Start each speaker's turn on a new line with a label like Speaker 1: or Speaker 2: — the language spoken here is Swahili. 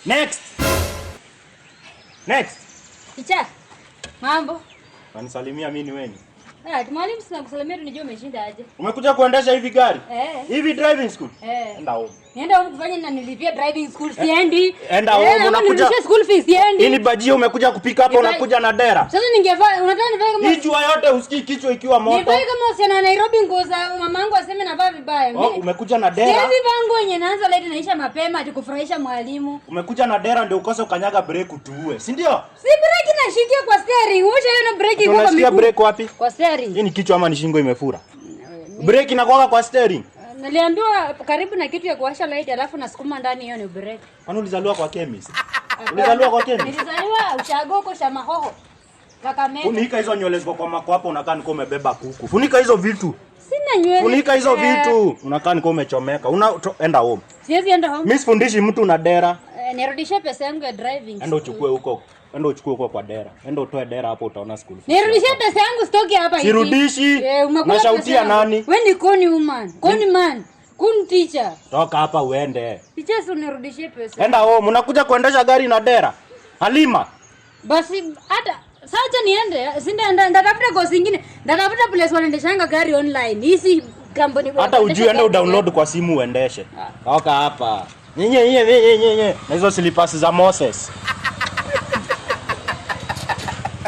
Speaker 1: Next. Next.
Speaker 2: Teacher. Mambo.
Speaker 1: Wanisalimia mimi ni wewe.
Speaker 2: Mwalimu sina kusalimia tu nijue umeshinda aje.
Speaker 1: Umekuja kuendesha hivi gari? Hivi driving school? Enda home.
Speaker 2: Nienda home kufanya na nilipia driving school siendi.
Speaker 1: Enda home unakuja.
Speaker 2: School fees siendi.
Speaker 1: Hii bajia umekuja kupika hapa unakuja na dera.
Speaker 2: Sasa ningevaa unataka nivae kama
Speaker 1: kichwa yote usikii kichwa ikiwa moto.
Speaker 2: Nivae kama usiana Nairobi nguo za mamangu aseme navaa vibaya.
Speaker 1: Umekuja na dera.
Speaker 2: Siwezi vaa nguo yenye naanza late naisha mapema ati kufurahisha mwalimu.
Speaker 1: Umekuja na dera ndio ukose ukanyaga break utuue. Si ndio?
Speaker 2: Si break nashikia kwa steering. Uacha hiyo break iko kwa
Speaker 1: miguu. Break wapi?
Speaker 2: Kwa steering.
Speaker 1: Hii ni kichwa ama ni shingo imefura? Break inakuwa kwa steering.
Speaker 2: Niliambiwa karibu na kitu ya kuwasha light alafu nasukuma ndani hiyo ni break.
Speaker 1: Kwani ulizaliwa kwa chemist? Ulizaliwa kwa chemist?
Speaker 2: Nilizaliwa Ushagoko Shamahoho. Kakamega.
Speaker 1: Funika hizo nywele zako kwa mako hapo unakaa niko umebeba kuku. Funika hizo vitu.
Speaker 2: Sina nywele.
Speaker 1: Funika hizo vitu. Unakaa niko umechomeka. Enda home.
Speaker 2: Siwezi enda home.
Speaker 1: Mimi sifundishi mtu na dera.
Speaker 2: Nirudishe pesa yangu ya driving.
Speaker 1: Enda uchukue huko. Enda uchukue huko kwa dera. Enda utoe dera hapo utaona school fees.
Speaker 2: Nirudishe pesa yangu stoki hapa hivi.
Speaker 1: Sirudishi. Unashautia nani?
Speaker 2: Wewe ni koni woman. Koni man. Kuni teacher.
Speaker 1: Toka hapa uende.
Speaker 2: Teacher unirudishie pesa.
Speaker 1: Enda home. Unakuja kuendesha gari na dera. Halima.
Speaker 2: Basi hata sasa niende. Sinda ndatafuta kosi nyingine. Ndatafuta place wanaendeshanga gari online. Hizi company
Speaker 1: hata ujue enda udownload kwa simu uendeshe. Toka hapa. Nye. Na hizo slippers za Moses.